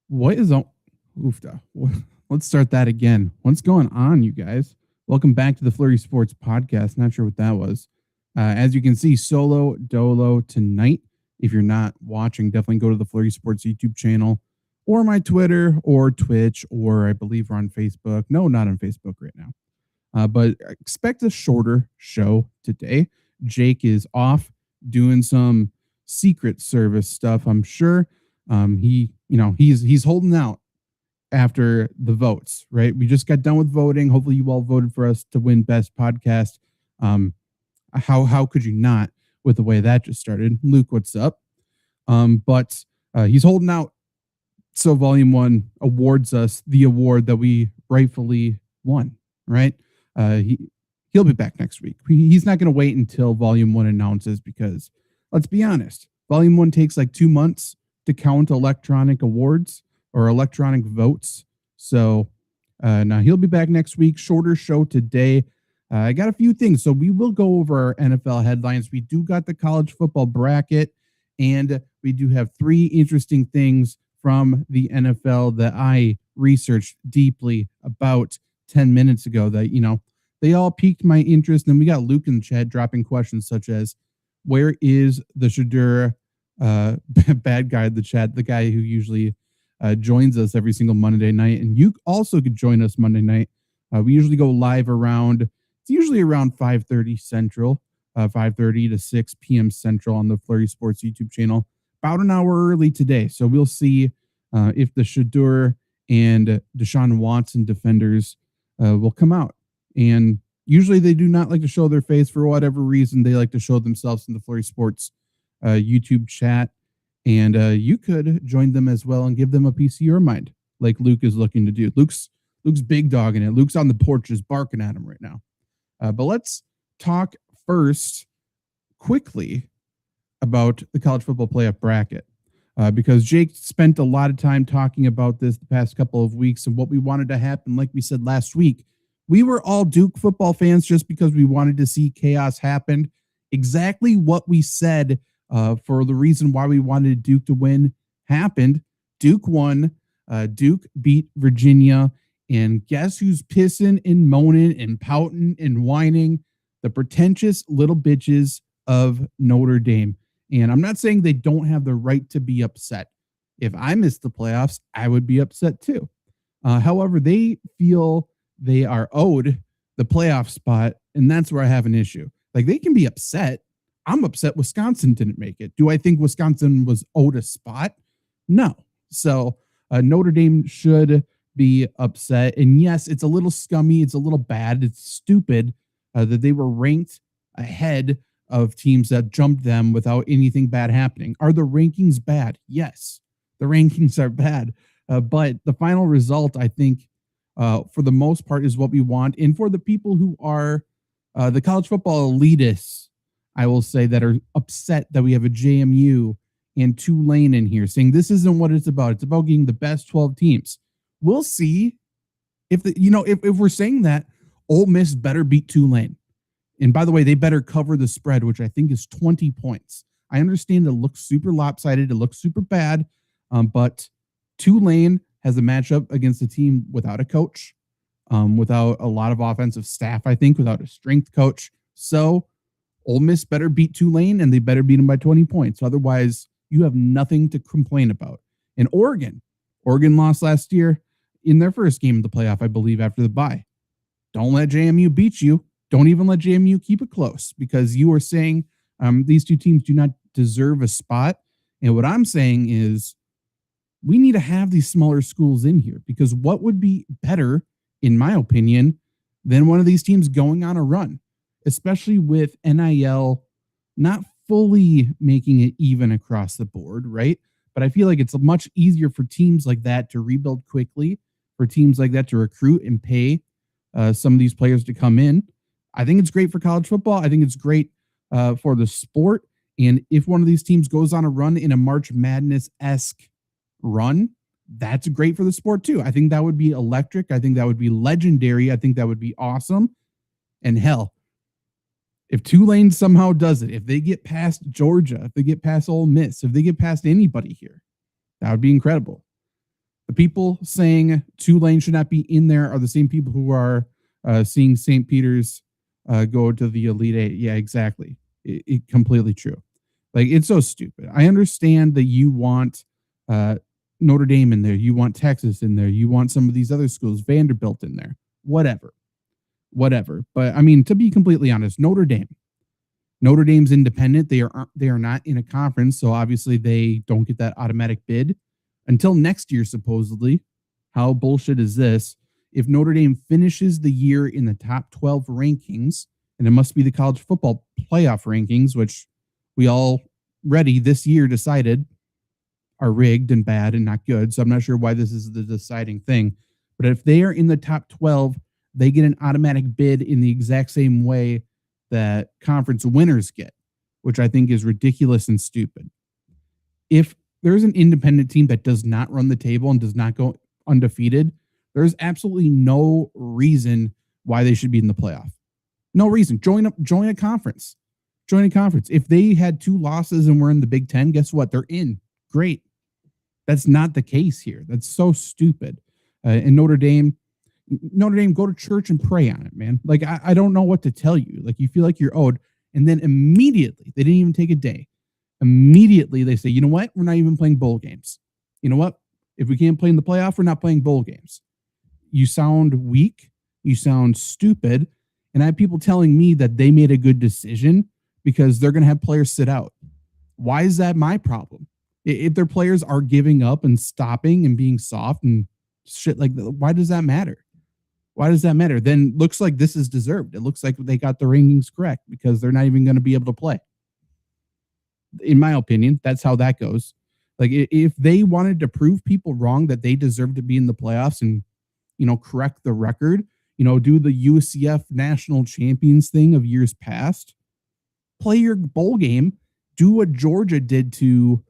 What is on? Oofda. Let's start that again. What's going on, you guys? Welcome back to the Flurry Sports Podcast. Not sure what that was. As you can see, solo dolo tonight. If you're not watching, definitely go to the Flurry Sports YouTube channel or my Twitter or Twitch, or I believe we're on Facebook. No, not on Facebook right now. But expect a shorter show today. Jake is off doing some Secret Service stuff, I'm sure. He's holding out after the votes, right? We just got done with voting. Hopefully you all voted for us to win best podcast. How could you not with the way that just started? Luke, what's up? But he's holding out. So Volume 1 awards us the award that we rightfully won, right? He'll be back next week. He's not going to wait until Volume 1 announces because, let's be honest, Volume 1 takes like 2 months to count electronic awards or electronic votes. So now he'll be back next week. Shorter show today. I got a few things. So we will go over our NFL headlines. We do got the college football bracket, and we do have 3 interesting things from the NFL that I researched deeply about 10 minutes ago that, they all piqued my interest. And we got Luke in the chat dropping questions such as, where is the Shadur bad guy in the chat, the guy who usually joins us every single Monday night? And you also could join us Monday night. We usually go live it's usually around 5:30 Central, 5:30 to 6 p.m. Central on the Flurry Sports YouTube channel, about an hour early today. So we'll see if the Shadur and Deshaun Watson defenders will come out. And usually they do not like to show their face for whatever reason. They like to show themselves in the Flurry Sports YouTube chat. And you could join them as well and give them a piece of your mind, like Luke is looking to do. Luke's big dogging it. Luke's on the porch just barking at him right now. But let's talk first quickly about the college football playoff bracket. Because Jake spent a lot of time talking about this the past couple of weeks and what we wanted to happen. Like we said last week, we were all Duke football fans just because we wanted to see chaos happen. Exactly what we said for the reason why we wanted Duke to win happened. Duke won. Duke beat Virginia. And guess who's pissing and moaning and pouting and whining? The pretentious little bitches of Notre Dame. And I'm not saying they don't have the right to be upset. If I missed the playoffs, I would be upset too. However, they feel they are owed the playoff spot, and that's where I have an issue. Like, they can be upset. I'm upset Wisconsin didn't make it. Do I think Wisconsin was owed a spot? No. So Notre Dame should be upset. And yes, it's a little scummy. It's a little bad. It's stupid that they were ranked ahead of teams that jumped them without anything bad happening. Are the rankings bad? Yes, the rankings are bad. But the final result, I think, for the most part, is what we want. And for the people who are the college football elitists, I will say, that are upset that we have a JMU and Tulane in here, saying this isn't what it's about. It's about getting the best 12 teams. We'll see if if we're saying that Ole Miss better beat Tulane. And by the way, they better cover the spread, which I think is 20 points. I understand it looks super lopsided. It looks super bad. But Tulane has a matchup against a team without a coach, without a lot of offensive staff, I think, without a strength coach. So Ole Miss better beat Tulane, and they better beat them by 20 points. Otherwise, you have nothing to complain about. And Oregon lost last year in their first game of the playoff, I believe, after the bye. Don't let JMU beat you. Don't even let JMU keep it close, because you are saying these two teams do not deserve a spot. And what I'm saying is we need to have these smaller schools in here, because what would be better, in my opinion, than one of these teams going on a run, especially with NIL not fully making it even across the board, right? But I feel like it's much easier for teams like that to rebuild quickly, for teams like that to recruit and pay some of these players to come in. I think it's great for college football. I think it's great for the sport. And if one of these teams goes on a run in a March Madness-esque run, that's great for the sport too. I think that would be electric. I think that would be legendary. I think that would be awesome. And hell, if Tulane somehow does it, if they get past Georgia, if they get past Ole Miss, if they get past anybody here, that would be incredible. The people saying Tulane should not be in there are the same people who are seeing St. Peter's go to the Elite Eight. Yeah, exactly. It completely true. Like, it's so stupid. I understand that you want Notre Dame in there. You want Texas in there. You want some of these other schools, Vanderbilt in there. Whatever. But I mean, to be completely honest, Notre Dame's independent. They are not in a conference, so obviously they don't get that automatic bid until next year, supposedly. How bullshit is this? If Notre Dame finishes the year in the top 12 rankings, and it must be the college football playoff rankings, which we already this year decided are rigged and bad and not good. So I'm not sure why this is the deciding thing. But if they are in the top 12, they get an automatic bid in the exact same way that conference winners get, which I think is ridiculous and stupid. If there's an independent team that does not run the table and does not go undefeated, there's absolutely no reason why they should be in the playoff. No reason. Join a conference. Join a conference. If they had 2 losses and were in the Big Ten, guess what? They're in. Great. That's not the case here. That's so stupid. And Notre Dame, go to church and pray on it, man. Like, I don't know what to tell you. Like, you feel like you're owed. And then immediately, they didn't even take a day. Immediately, they say, you know what? We're not even playing bowl games. You know what? If we can't play in the playoff, we're not playing bowl games. You sound weak. You sound stupid. And I have people telling me that they made a good decision because they're going to have players sit out. Why is that my problem? If their players are giving up and stopping and being soft and shit like that, why does that matter? Why does that matter? Then looks like this is deserved. It looks like they got the rankings correct because they're not even going to be able to play. In my opinion, that's how that goes. Like, if they wanted to prove people wrong that they deserve to be in the playoffs and, correct the record, do the UCF national champions thing of years past, play your bowl game, do what Georgia did to,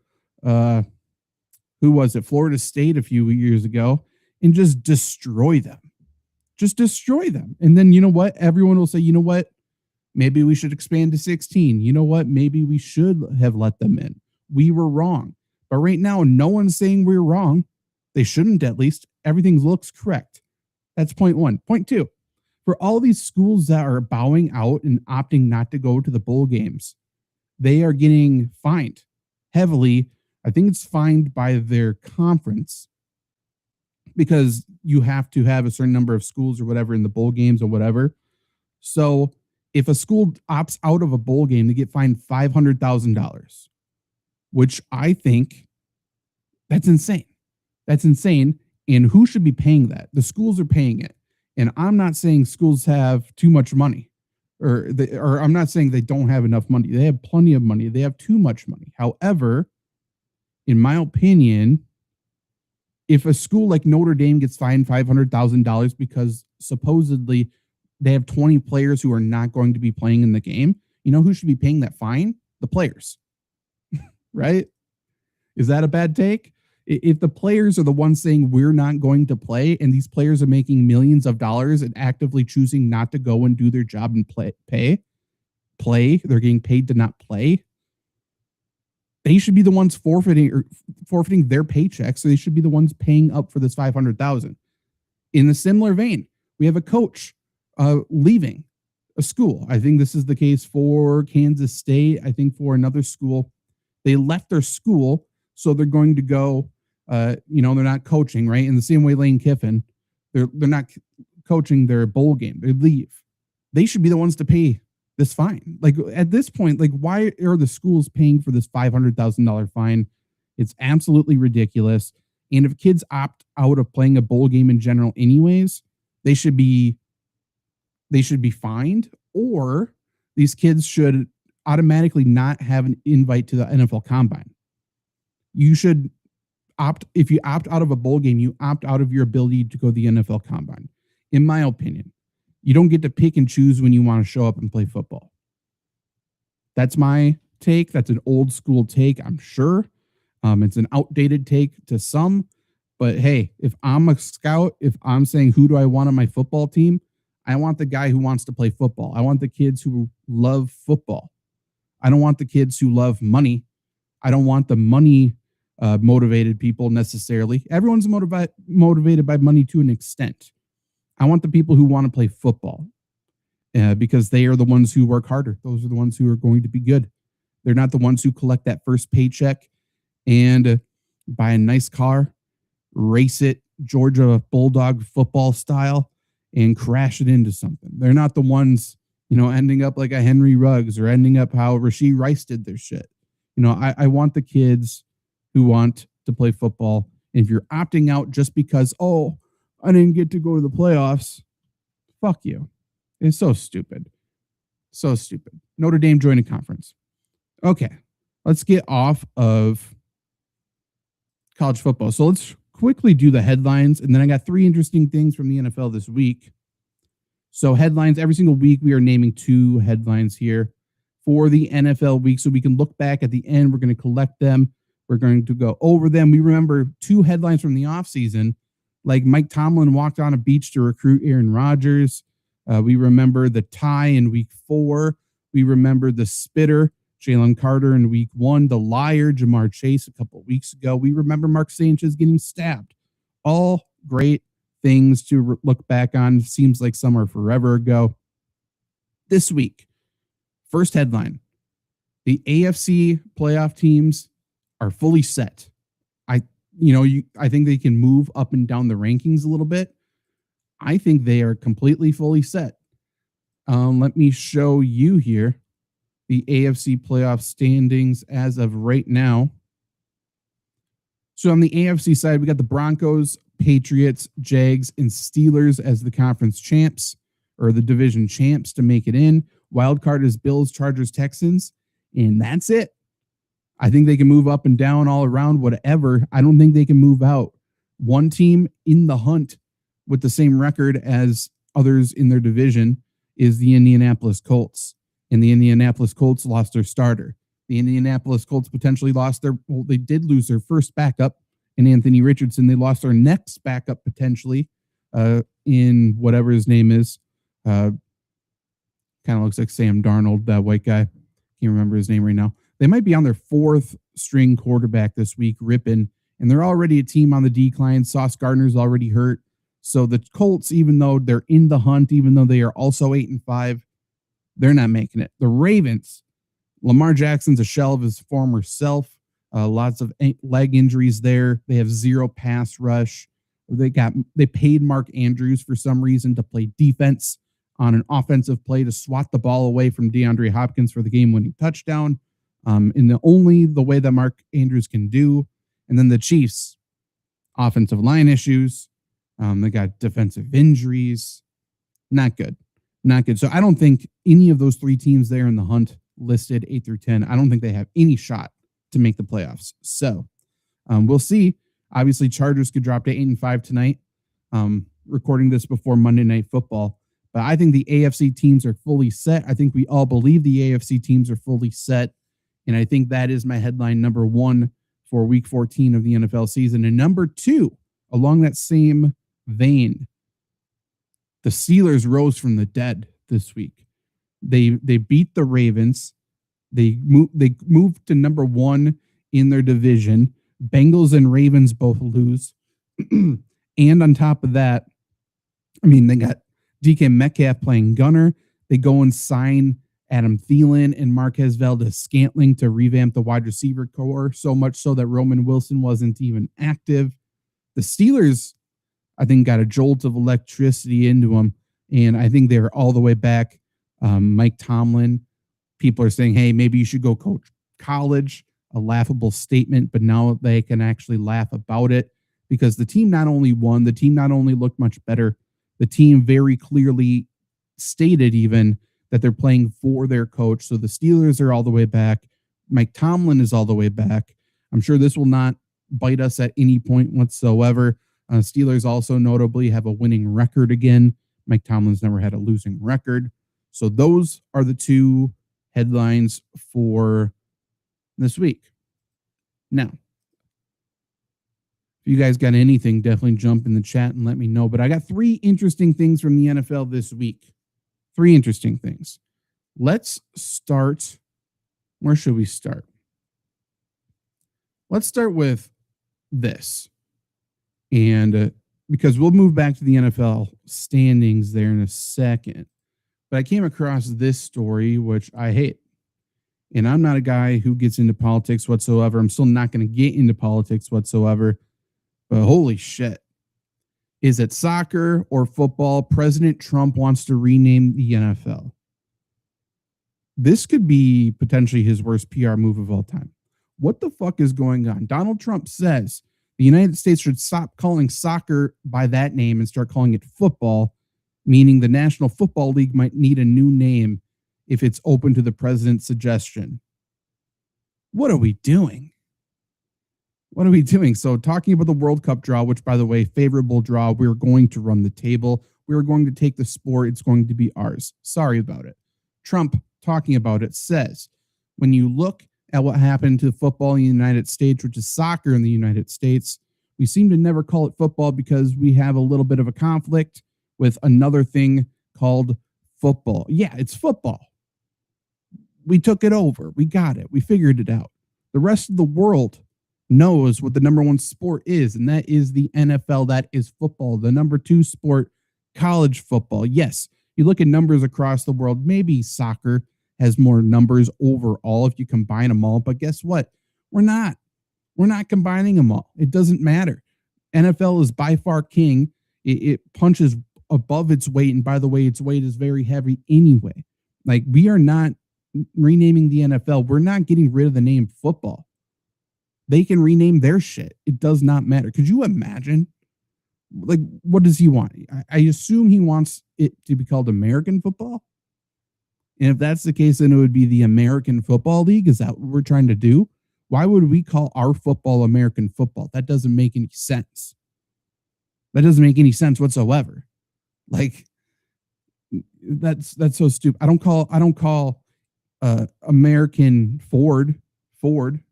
Florida State a few years ago, and just destroy them. Just destroy them. And then, you know what? Everyone will say, you know what? Maybe we should expand to 16. You know what? Maybe we should have let them in. We were wrong. But right now, no one's saying we're wrong. They shouldn't, at least. Everything looks correct. That's point 1. Point 2, for all these schools that are bowing out and opting not to go to the bowl games, they are getting fined heavily. I think it's fined by their conference because you have to have a certain number of schools or whatever in the bowl games or whatever. So if a school opts out of a bowl game, they get fined $500,000, which I think that's insane. That's insane. And who should be paying that? The schools are paying it. And I'm not saying schools have too much money, or I'm not saying they don't have enough money. They have plenty of money. They have too much money. However, in my opinion, if a school like Notre Dame gets fined $500,000 because supposedly they have 20 players who are not going to be playing in the game, you know who should be paying that fine? The players, right? Is that a bad take? If the players are the ones saying we're not going to play, and these players are making millions of dollars and actively choosing not to go and do their job and play, they're getting paid to not play. They should be the ones forfeiting their paychecks. So they should be the ones paying up for this $500,000. In a similar vein, we have a coach leaving a school. I think this is the case for Kansas State. I think for another school, they left their school, so they're going to go. They're not coaching, right? In the same way, Lane Kiffin, they're not coaching their bowl game. They leave. They should be the ones to pay this fine. Like, at this point, like, why are the schools paying for this $500,000 fine? It's absolutely ridiculous. And if kids opt out of playing a bowl game in general, anyways, they should be fined, or these kids should automatically not have an invite to the NFL Combine. You should if you opt out of a bowl game, you opt out of your ability to go to the NFL Combine. In my opinion, you don't get to pick and choose when you want to show up and play football. That's my take. That's an old school take, I'm sure. It's an outdated take to some, but hey, if I'm a scout, if I'm saying who do I want on my football team, I want the guy who wants to play football. I want the kids who love football. I don't want the kids who love money. I don't want the money motivated people necessarily. Everyone's motivated by money to an extent. I want the people who want to play football because they are the ones who work harder. Those are the ones who are going to be good. They're not the ones who collect that first paycheck and buy a nice car, race it Georgia Bulldog football style, and crash it into something. They're not the ones, ending up like a Henry Ruggs or ending up how Rashee Rice did their shit. I want the kids who want to play football. And if you're opting out just because, I didn't get to go to the playoffs, fuck you. It's so stupid. So stupid. Notre Dame joined a conference. Okay, let's get off of college football. So let's quickly do the headlines. And then I got 3 interesting things from the NFL this week. So headlines, every single week we are naming 2 headlines here for the NFL week. So we can look back at the end. We're going to collect them. We're going to go over them. We remember 2 headlines from the offseason, like Mike Tomlin walked on a beach to recruit Aaron Rodgers. We remember the tie in week 4. We remember the spitter, Jalen Carter, in week 1. The liar, Jamar Chase, a couple of weeks ago. We remember Mark Sanchez getting stabbed. All great things to look back on. Seems like some are forever ago. This week, first headline, the AFC playoff teams are fully set. I think they can move up and down the rankings a little bit. I think they are completely fully set. Let me show you here the AFC playoff standings as of right now. So on the AFC side, we got the Broncos, Patriots, Jags, and Steelers as the conference champs or the division champs to make it in. Wild card is Bills, Chargers, Texans, and that's it. I think they can move up and down all around, whatever. I don't think they can move out. One team in the hunt with the same record as others in their division is the Indianapolis Colts. And the Indianapolis Colts lost their starter. The Indianapolis Colts potentially they did lose their first backup in Anthony Richardson. They lost their next backup potentially in whatever his name is. Kind of looks like Sam Darnold, that white guy. Can't remember his name right now. They might be on their 4th string quarterback this week, ripping, and they're already a team on the decline. Sauce Gardner's already hurt. So the Colts, even though they're in the hunt, even though they are also 8-5, they're not making it. The Ravens, Lamar Jackson's a shell of his former self. Lots of leg injuries there. They have 0 pass rush. They paid Mark Andrews for some reason to play defense on an offensive play to swat the ball away from DeAndre Hopkins for the game-winning touchdown. In the way that Mark Andrews can do. And then the Chiefs, offensive line issues. They got defensive injuries. Not good. So I don't think any of those 3 teams there in the hunt listed 8 through 10, I don't think they have any shot to make the playoffs. So we'll see. Obviously, Chargers could drop to 8-5 tonight. Recording this before Monday Night Football. But I think the AFC teams are fully set. I think we all believe the AFC teams are fully set. And I think that is my headline number 1 for week 14 of the NFL season. And number 2, along that same vein, the Steelers rose from the dead this week. They beat the Ravens. They moved to number 1 in their division. Bengals and Ravens both lose. And on top of that, they got DK Metcalf playing gunner. They go and sign Adam Thielen and Marquez Valdes-Scantling to revamp the wide receiver core, so much so that Roman Wilson wasn't even active. The Steelers, I think, got a jolt of electricity into them, and I think they're all the way back. Mike Tomlin, people are saying, hey, maybe you should go coach college, a laughable statement, but now they can actually laugh about it because the team not only won, the team not only looked much better, the team very clearly stated even that they're playing for their coach. So the Steelers are all the way back. Mike Tomlin is all the way back. I'm sure this will not bite us at any point whatsoever. Steelers also notably have a winning record again. Mike Tomlin's never had a losing record. So those are the 2 headlines for this week. Now, if you guys got anything, definitely jump in the chat and let me know. But I got 3 interesting things from the NFL this week. 3 interesting things. Let's start. Where should we start? let's start with this. And because we'll move back to the NFL standings there in a second. But I came across this story, which I hate. And I'm not a guy who gets into politics whatsoever. I'm still not going to get into politics whatsoever. But holy shit. Is it soccer or football? President Trump wants to rename the NFL. This could be potentially his worst PR move of all time. What the fuck is going on? Donald Trump says the United States should stop calling soccer by that name and start calling it football, meaning the National Football League might need a new name if it's open to the president's suggestion. What are we doing? What are we doing? So talking about the World Cup draw, which, by the way, favorable draw, we're going to run the table. We're going to take the sport. It's going to be ours. Sorry about it. Trump, talking about it, says, when you look at what happened to football in the United States, which is soccer in the United States, we seem to never call it football because we have a little bit of a conflict with another thing called football. Yeah, it's football. We took it over. We got it. We figured it out. The rest of the world knows what the number one sport is, and that is the NFL. That is football. The number two sport, college football. Yes, you look at numbers across the world, maybe soccer has more numbers overall if you combine them all, but guess what? We're not combining them all. It doesn't matter. NFL is by far king. It punches above its weight, and by the way, its weight is very heavy anyway. Like, we are not renaming the NFL. We're not getting rid of the name football. They can rename their shit. It does not matter. Could you imagine? Like, what does he want? I assume he wants it to be called American football. And if that's the case, then it would be the American Football League. Is that what we're trying to do? Why would we call our football American football? That doesn't make any sense. That doesn't make any sense whatsoever. Like, that's so stupid. I don't call American Ford.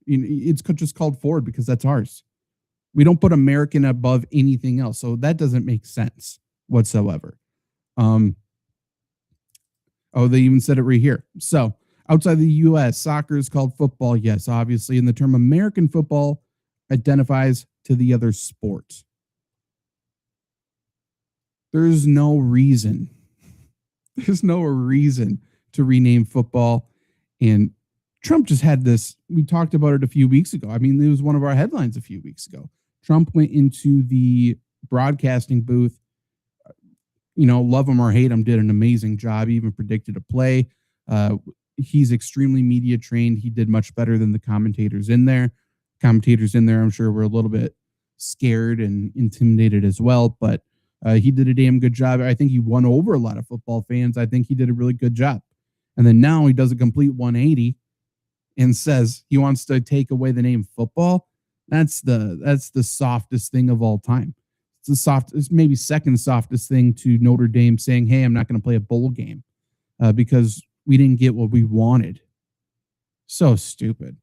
It's just called Ford because that's ours. We don't put American above anything else. So that doesn't make sense whatsoever. They even said it right here. So outside the U.S., soccer is called football. Yes, obviously. And the term American football identifies to the other sport. There's no reason. There's no reason to rename football. And Trump just had this. We talked about it a few weeks ago. I mean, it was one of our headlines a few weeks ago. Trump went into the broadcasting booth. Love him or hate him, did an amazing job. He even predicted a play. He's extremely media trained. He did much better than the commentators in there. I'm sure, were a little bit scared and intimidated as well, but he did a damn good job. I think he won over a lot of football fans. I think he did a really good job. And then now he does a complete 180 and says he wants to take away the name football. That's the softest thing of all time. It's maybe second softest thing to Notre Dame saying, hey, I'm not going to play a bowl game because we didn't get what we wanted. So stupid.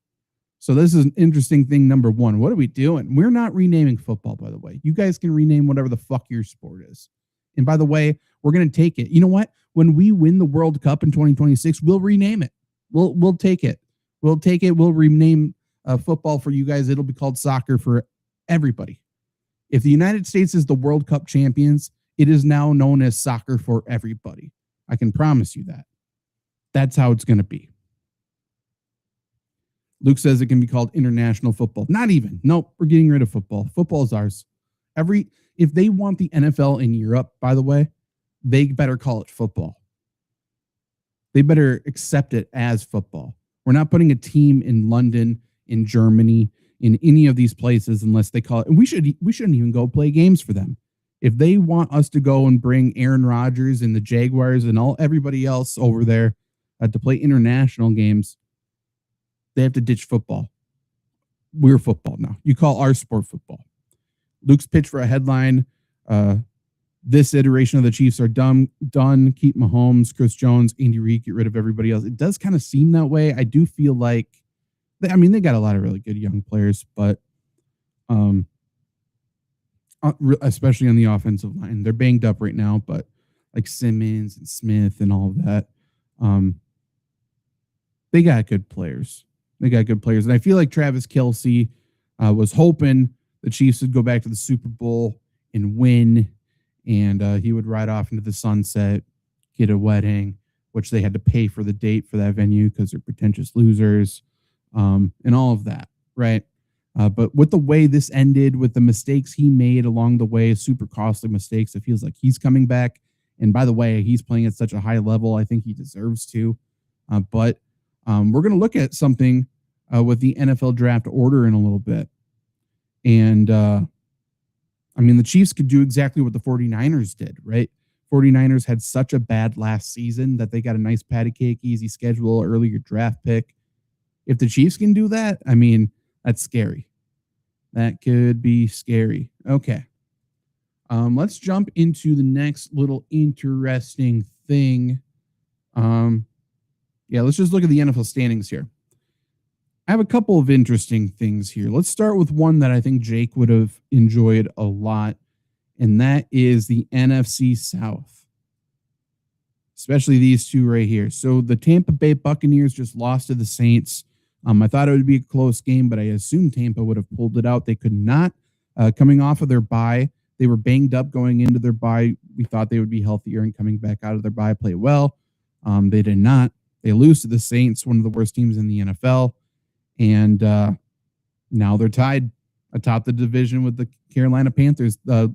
So this is an interesting thing. Number one, what are we doing? We're not renaming football, by the way. You guys can rename whatever the fuck your sport is. And by the way, we're going to take it. You know what? When we win the World Cup in 2026, we'll rename it. We'll take it. We'll take it. We'll rename football for you guys. It'll be called soccer for everybody. If the United States is the World Cup champions, it is now known as soccer for everybody. I can promise you that. That's how it's going to be. Luke says it can be called international football. Not even. Nope, we're getting rid of football. Football is ours. If they want the NFL in Europe, by the way, they better call it football. They better accept it as football. We're not putting a team in London, in Germany, in any of these places unless they call it. And we shouldn't even go play games for them. If they want us to go and bring Aaron Rodgers and the Jaguars and everybody else over there to play international games, they have to ditch football. We're football now. You call our sport football. Luke's pitch for a headline. This iteration of the Chiefs are done. Keep Mahomes, Chris Jones, Andy Reid, get rid of everybody else. It does kind of seem that way. I do feel like, they got a lot of really good young players, but especially on the offensive line, they're banged up right now, but like Simmons and Smith and all of that, they got good players. And I feel like Travis Kelce, was hoping the Chiefs would go back to the Super Bowl and win, and he would ride off into the sunset, get a wedding, which they had to pay for the date for that venue because they're pretentious losers, and all of that, right? But with the way this ended, with the mistakes he made along the way, super costly mistakes, it feels like he's coming back. And by the way, he's playing at such a high level. I think he deserves to. But we're going to look at something with the NFL draft order in a little bit. And I mean, the Chiefs could do exactly what the 49ers did, right? 49ers had such a bad last season that they got a nice patty cake, easy schedule, earlier draft pick. If the Chiefs can do that, I mean, that's scary. That could be scary. Okay. Let's jump into the next little interesting thing. Let's just look at the NFL standings here. I have a couple of interesting things here. Let's start with one that I think Jake would have enjoyed a lot, and that is the NFC South, especially these two right here. So the Tampa Bay Buccaneers just lost to the Saints. I thought it would be a close game, but I assumed Tampa would have pulled it out. They could not. Coming off of their bye, they were banged up going into their bye. We thought they would be healthier and coming back out of their bye play well. They did not. They lose to the Saints, one of the worst teams in the NFL. And now they're tied atop the division with the Carolina Panthers. The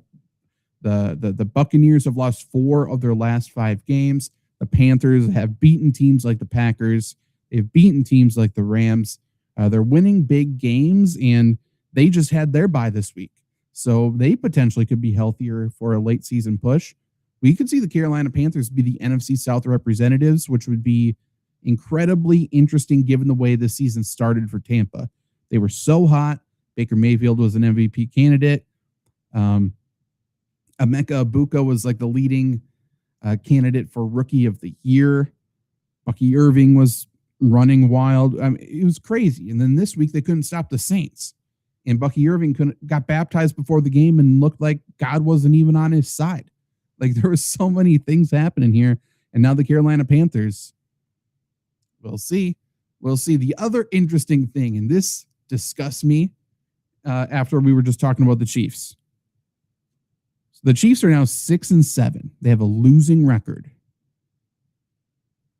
Buccaneers have lost 4 of their last 5 games. The Panthers have beaten teams like the Packers. They've beaten teams like the Rams. They're winning big games, and they just had their bye this week. So they potentially could be healthier for a late season push. We could see the Carolina Panthers be the NFC South representatives, which would be incredibly interesting given the way this season started for Tampa. They were so hot. Baker Mayfield was an MVP candidate. Emeka Ibuka was like the leading candidate for Rookie of the Year. Bucky Irving was running wild. I mean, it was crazy. And then this week they couldn't stop the Saints. And Bucky Irving got baptized before the game and looked like God wasn't even on his side. Like, there was so many things happening here. And now the Carolina Panthers, we'll see. We'll see. The other interesting thing, and this disgusts me after we were just talking about the Chiefs. So the Chiefs are now 6-7. They have a losing record.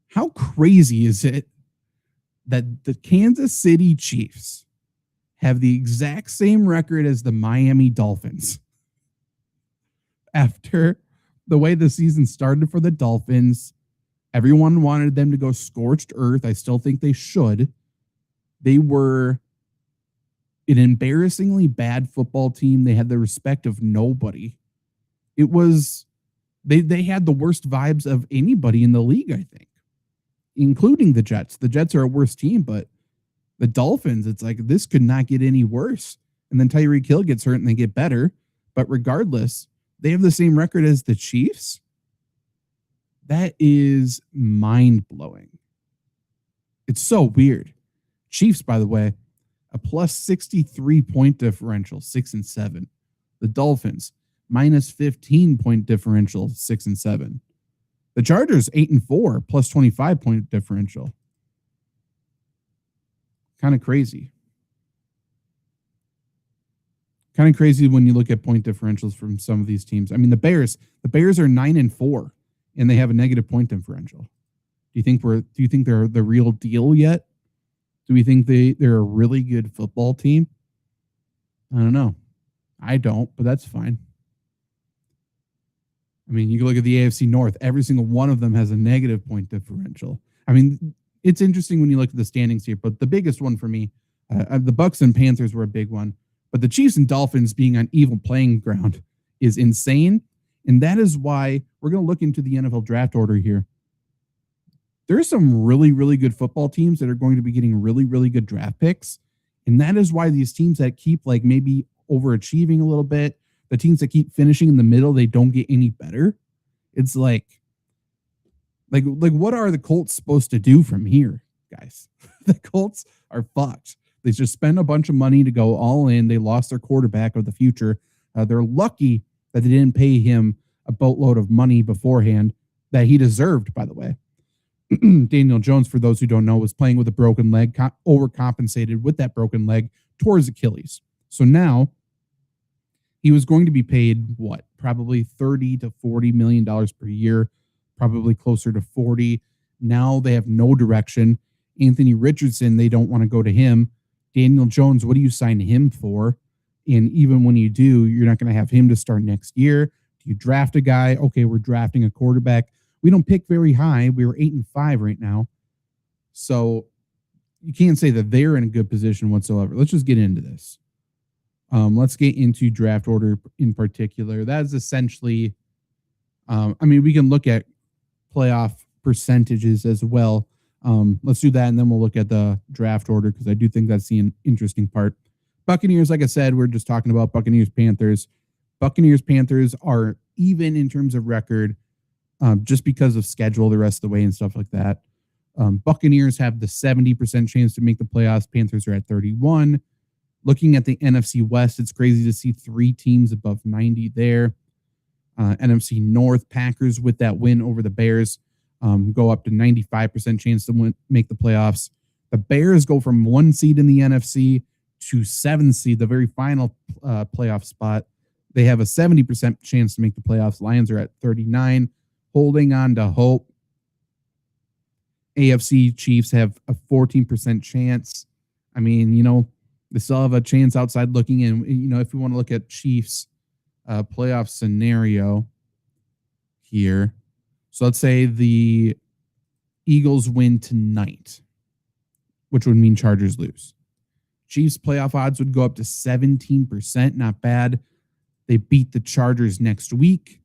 How crazy is it that the Kansas City Chiefs have the exact same record as the Miami Dolphins? After the way the season started for the Dolphins, everyone wanted them to go scorched earth. I still think they should. They were an embarrassingly bad football team. They had the respect of nobody. It was, they had the worst vibes of anybody in the league, I think, including the Jets. The Jets are a worse team, but the Dolphins, it's like, this could not get any worse. And then Tyreek Hill gets hurt and they get better. But regardless, they have the same record as the Chiefs. That is mind-blowing. It's so weird. Chiefs, by the way, a plus 63 point differential, 6-7. The Dolphins, minus 15 point differential, 6-7. The Chargers, 8-4, plus 25 point differential. Kind of crazy. Kind of crazy when you look at point differentials from some of these teams. I mean, the Bears are 9-4, and they have a negative point differential. Do you think they're the real deal yet? Do we think they're a really good football team? I don't know. I don't, but that's fine. I mean, you can look at the AFC North. Every single one of them has a negative point differential. I mean, it's interesting when you look at the standings here, but the biggest one for me, the Bucs and Panthers were a big one, but the Chiefs and Dolphins being on even playing ground is insane. And that is why we're going to look into the NFL draft order here. There are some really, really good football teams that are going to be getting really, really good draft picks. And that is why these teams that keep like maybe overachieving a little bit, the teams that keep finishing in the middle, they don't get any better. It's like what are the Colts supposed to do from here, guys? The Colts are fucked. They just spent a bunch of money to go all in. They lost their quarterback of the future. They're lucky that they didn't pay him a boatload of money beforehand that he deserved, by the way. Daniel Jones, for those who don't know, was playing with a broken leg, overcompensated with that broken leg towards Achilles. So now he was going to be paid what? Probably $30 to $40 million per year, probably closer to 40. Now they have no direction. Anthony Richardson, they don't want to go to him. Daniel Jones, what do you sign him for? And even when you do, you're not going to have him to start next year. Do you draft a guy? Okay, we're drafting a quarterback. We don't pick very high. We were 8-5 right now. So you can't say that they're in a good position whatsoever. Let's just get into this. Let's get into draft order in particular. That is essentially, we can look at playoff percentages as well. Let's do that, and then we'll look at the draft order because I do think that's the interesting part. Buccaneers, like I said, we're just talking about Buccaneers-Panthers. Buccaneers-Panthers are even in terms of record just because of schedule the rest of the way and stuff like that. Buccaneers have the 70% chance to make the playoffs. Panthers are at 31. Looking at the NFC West, it's crazy to see 3 teams above 90 there. NFC North, Packers with that win over the Bears go up to 95% chance to make the playoffs. The Bears go from 1 seed in the NFC to 7 seed, the very final playoff spot. They have a 70% chance to make the playoffs. Lions are at 39, holding on to hope. AFC Chiefs have a 14% chance. They still have a chance outside looking in. If we want to look at Chiefs playoff scenario here. So let's say the Eagles win tonight, which would mean Chargers lose. Chiefs playoff odds would go up to 17%. Not bad. They beat the Chargers next week.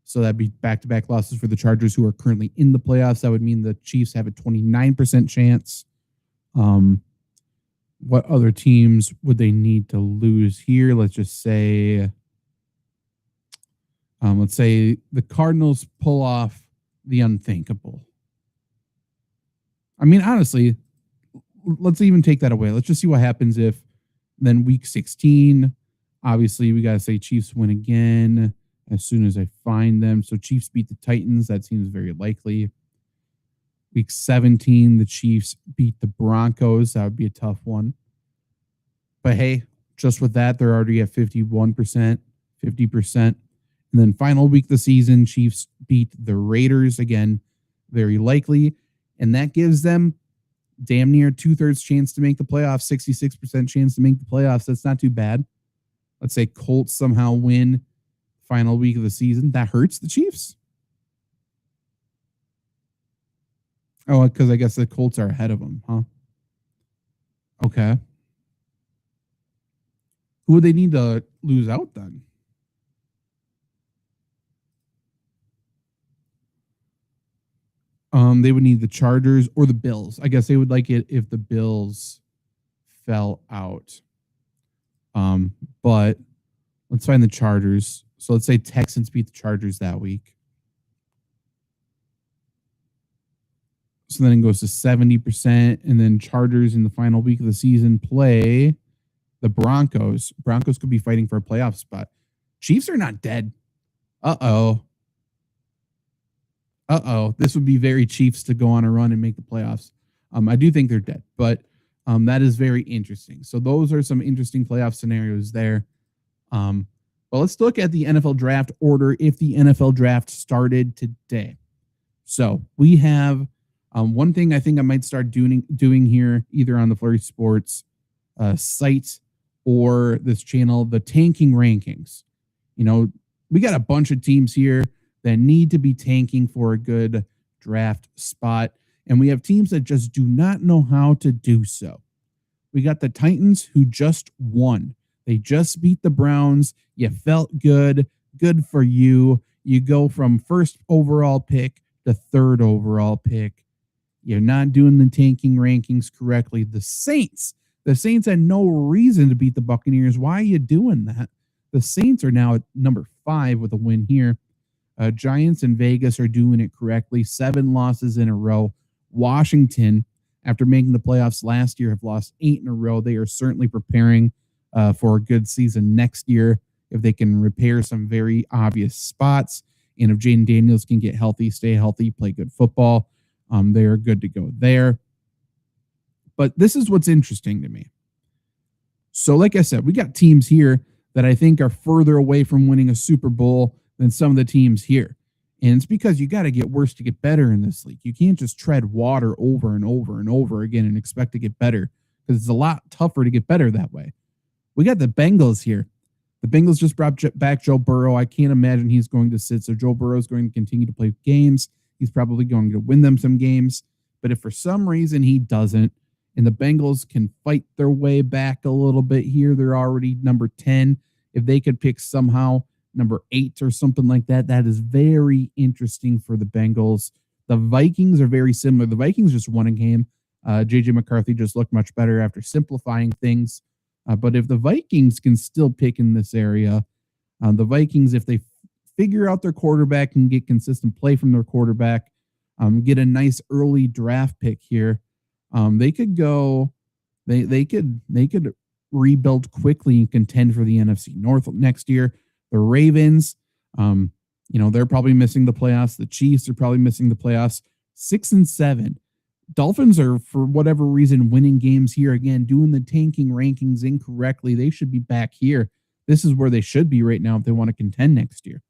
So that'd be back-to-back losses for the Chargers, who are currently in the playoffs. That would mean the Chiefs have a 29% chance. What other teams would they need to lose here? Let's just say, let's say the Cardinals pull off the unthinkable. Honestly, let's even take that away. Let's just see what happens if then week 16, obviously we got to say Chiefs win again as soon as I find them. So Chiefs beat the Titans. That seems very likely. Week 17, the Chiefs beat the Broncos. That would be a tough one. But hey, just with that, they're already at 51%, 50%. And then final week of the season, Chiefs beat the Raiders. Again, very likely. And that gives them damn near 2/3 chance to make the playoffs, 66% chance to make the playoffs. That's not too bad. Let's say Colts somehow win final week of the season. That hurts the Chiefs. Oh, because I guess the Colts are ahead of them, huh? Okay. Who would they need to lose out then? They would need the Chargers or the Bills. I guess they would like it if the Bills fell out. But let's find the Chargers. So let's say Texans beat the Chargers that week. So then it goes to 70%, and then Chargers in the final week of the season play the Broncos. Broncos could be fighting for a playoff spot. Chiefs are not dead. Uh-oh. This would be very Chiefs to go on a run and make the playoffs. I do think they're dead, but that is very interesting. So those are some interesting playoff scenarios there. But let's look at the NFL draft order if the NFL draft started today. So we have one thing I think I might start doing here, either on the FlurrySports site or this channel, the tanking rankings. We got a bunch of teams here that need to be tanking for a good draft spot. And we have teams that just do not know how to do so. We got the Titans, who just won. They just beat the Browns. You felt good. Good for you. You go from first overall pick to third overall pick. You're not doing the tanking rankings correctly. The Saints had no reason to beat the Buccaneers. Why are you doing that? The Saints are now at number 5 with a win here. Giants and Vegas are doing it correctly. 7 losses in a row. Washington, after making the playoffs last year, have lost 8 in a row. They are certainly preparing for a good season next year if they can repair some very obvious spots. And if Jaden Daniels can get healthy, stay healthy, play good football, they are good to go there. But this is what's interesting to me. So, like I said, we got teams here that I think are further away from winning a Super Bowl than some of the teams here. And it's because you got to get worse to get better in this league. You can't just tread water over and over and over again and expect to get better, because it's a lot tougher to get better that way. We got the Bengals here. The Bengals just brought back Joe Burrow. I can't imagine he's going to sit. So Joe Burrow is going to continue to play games. He's probably going to win them some games. But if for some reason he doesn't, and the Bengals can fight their way back a little bit here, they're already number 10. If they could pick somehow number 8 or something like that, that is very interesting for the Bengals. The Vikings are very similar. The Vikings just won a game. J.J. McCarthy just looked much better after simplifying things. But if the Vikings can still pick in this area, the Vikings, if they figure out their quarterback and get consistent play from their quarterback, get a nice early draft pick here, they could go. They could rebuild quickly and contend for the NFC North next year. The Ravens, they're probably missing the playoffs. The Chiefs are probably missing the playoffs. 6-7. Dolphins are, for whatever reason, winning games here again, doing the tanking rankings incorrectly. They should be back here. This is where they should be right now if they want to contend next year.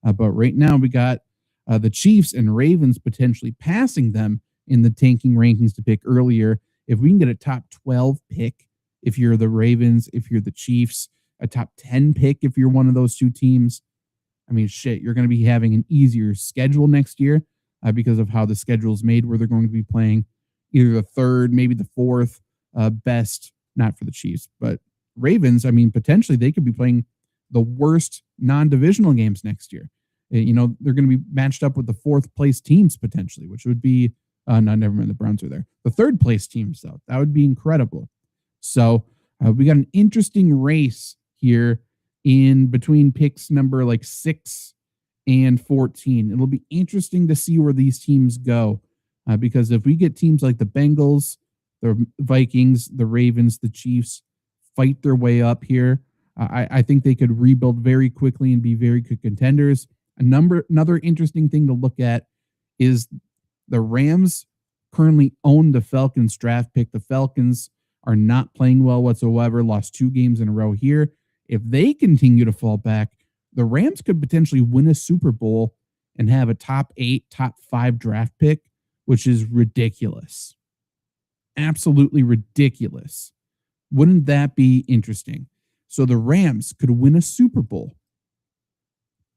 But right now we got the Chiefs and Ravens potentially passing them in the tanking rankings to pick earlier. If we can get a top 12 pick, if you're the Ravens, if you're the Chiefs, a top 10 pick, if you're one of those two teams, I mean, shit, you're going to be having an easier schedule next year because of how the schedule is made, where they're going to be playing either the third, maybe the fourth best, not for the Chiefs, but Ravens. I mean, potentially they could be playing the worst non-divisional games next year. They're going to be matched up with the fourth place teams potentially, which would be, never mind, the Browns are there. The third place teams, though, that would be incredible. So we got an interesting race here in between picks number 6 and 14. It'll be interesting to see where these teams go because if we get teams like the Bengals, the Vikings, the Ravens, the Chiefs fight their way up here, I think they could rebuild very quickly and be very good contenders. Another interesting thing to look at is the Rams currently own the Falcons draft pick. The Falcons are not playing well whatsoever, lost 2 games in a row here. If they continue to fall back, the Rams could potentially win a Super Bowl and have a top 8, top 5 draft pick, which is ridiculous. Absolutely ridiculous. Wouldn't that be interesting? So the Rams could win a Super Bowl.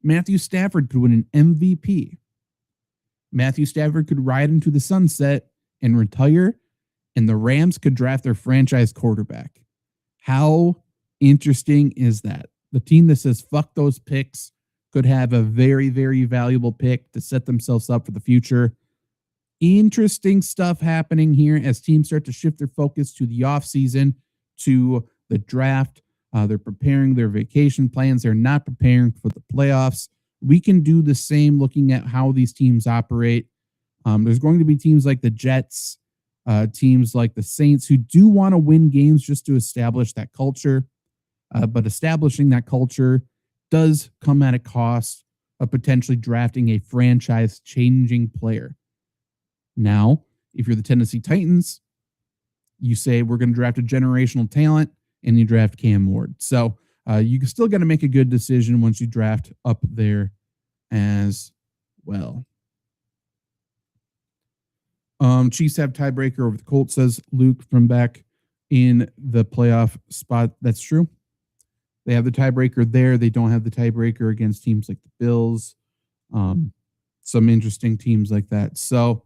Matthew Stafford could win an MVP. Matthew Stafford could ride into the sunset and retire, and the Rams could draft their franchise quarterback. How interesting is that? The team that says, fuck those picks, could have a very, very valuable pick to set themselves up for the future. Interesting stuff happening here as teams start to shift their focus to the offseason, to the draft. They're preparing their vacation plans. They're not preparing for the playoffs. We can do the same looking at how these teams operate. There's going to be teams like the Jets, teams like the Saints who do want to win games just to establish that culture. But establishing that culture does come at a cost of potentially drafting a franchise-changing player. Now, if you're the Tennessee Titans, you say we're going to draft a generational talent, and you draft Cam Ward. So you still got to make a good decision once you draft up there as well. Chiefs have tiebreaker over the Colts, says Luke from back in the playoff spot. That's true. They have the tiebreaker there. They don't have the tiebreaker against teams like the Bills. Some interesting teams like that. So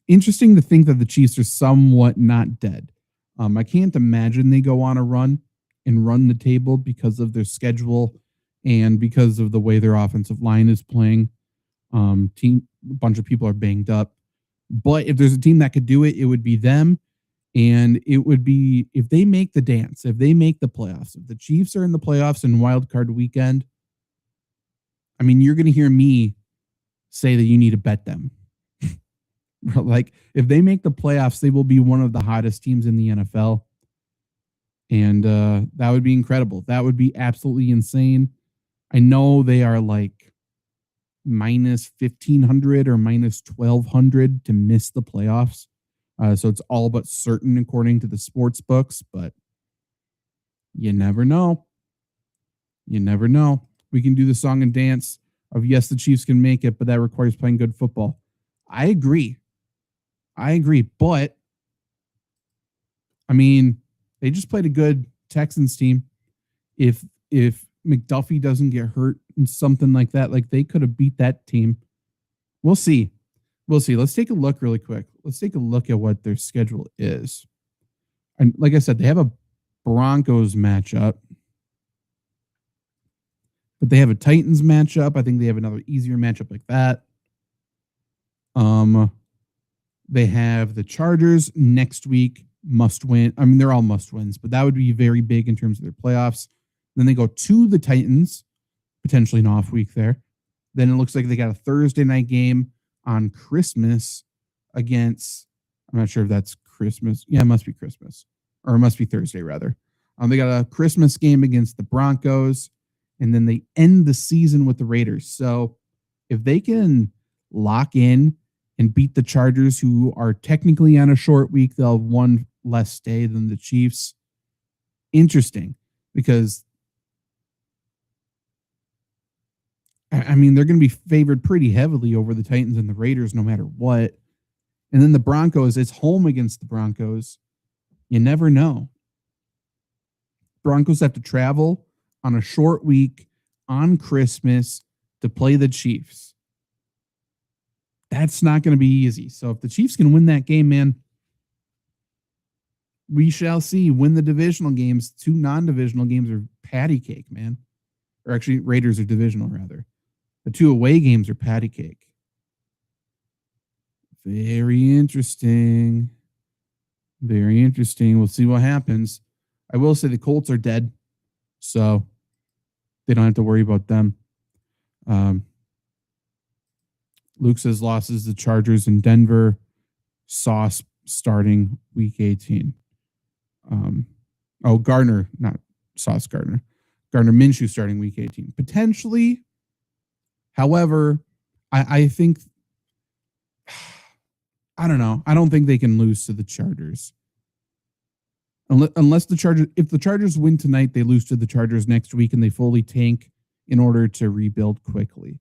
interesting to think that the Chiefs are somewhat not dead. I can't imagine they go on a run and run the table because of their schedule and because of the way their offensive line is playing. A bunch of people are banged up. But if there's a team that could do it, it would be them. And it would be, if they make the dance, if they make the playoffs, if the Chiefs are in the playoffs in wild card weekend, I mean, you're going to hear me say that you need to bet them. Like, if they make the playoffs, they will be one of the hottest teams in the NFL. And that would be incredible. That would be absolutely insane. I know they are like minus 1,500 or minus 1,200 to miss the playoffs. So it's all but certain according to the sports books. But You never know. You never know. We can do the song and dance of yes, the Chiefs can make it, but that requires playing good football. I agree. But, I mean, they just played a good Texans team. If McDuffie doesn't get hurt and something like that, like they could have beat that team. We'll see. Let's take a look really quick. Let's take a look at what their schedule is. And like I said, they have a Broncos matchup, but they have a Titans matchup. I think they have another easier matchup like that. They have the Chargers next week, must win. I mean, they're all must wins, but that would be very big in terms of their playoffs. Then they go to the Titans, potentially an off week there. Then it looks like they got a Thursday night game on Christmas against, I'm not sure if that's Christmas. Yeah, it must be Christmas. Or it must be Thursday, rather. They got a Christmas game against the Broncos, and then they end the season with the Raiders. So if they can lock in and beat the Chargers, who are technically on a short week, they'll have one less day than the Chiefs. Interesting, because I mean, they're going to be favored pretty heavily over the Titans and the Raiders no matter what. And then the Broncos, it's home against the Broncos. You never know. Broncos have to travel on a short week on Christmas to play the Chiefs. That's not going to be easy. So if the Chiefs can win that game, man, we shall see. Win the divisional games. 2 non-divisional games are patty cake, man. Or actually, Raiders are divisional, rather. The 2 away games are patty cake. Very interesting. Very interesting. We'll see what happens. I will say the Colts are dead, so they don't have to worry about them. Luke says losses the Chargers in Denver. Sauce starting week 18. Gardner, not Sauce Gardner. Gardner Minshew starting week 18. Potentially. However, I think, I don't know. I don't think they can lose to the Chargers. Unless the Chargers, if the Chargers win tonight, they lose to the Chargers next week and they fully tank in order to rebuild quickly.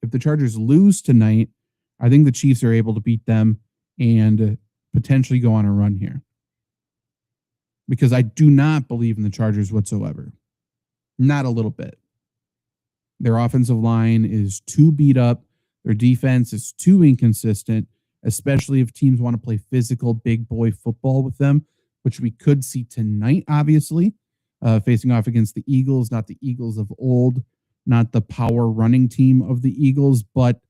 If the Chargers lose tonight, I think the Chiefs are able to beat them and potentially go on a run here. Because I do not believe in the Chargers whatsoever. Not a little bit. Their offensive line is too beat up. Their defense is too inconsistent, especially if teams want to play physical big boy football with them, which we could see tonight, obviously, facing off against the Eagles, not the Eagles of old, not the power running team of the Eagles, but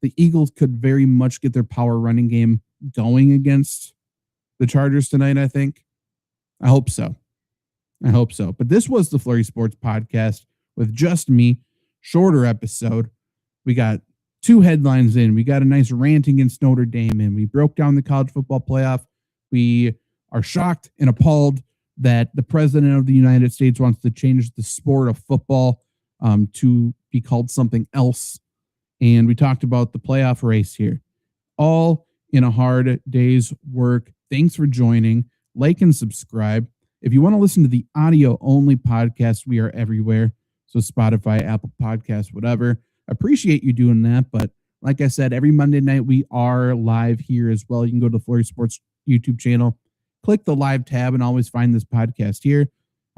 the Eagles could very much get their power running game going against the Chargers tonight, I think. I hope so. But this was the Flurry Sports Podcast with just me. Shorter episode. We got 2 headlines in. We got a nice rant against Notre Dame in. We broke down the college football playoff. We are shocked and appalled that the president of the United States wants to change the sport of football to be called something else. And we talked about the playoff race here. All in a hard day's work. Thanks for joining. Like and subscribe. If you want to listen to the audio only podcast, we are everywhere. So Spotify, Apple Podcasts, whatever. Appreciate you doing that. But like I said, every Monday night we are live here as well. You can go to the Flurry Sports YouTube channel, click the live tab, and always find this podcast here.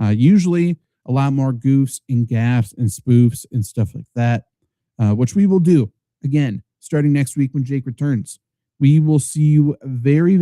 Usually a lot more goofs and gaffes and spoofs and stuff like that, which we will do again starting next week when Jake returns. We will see you very, very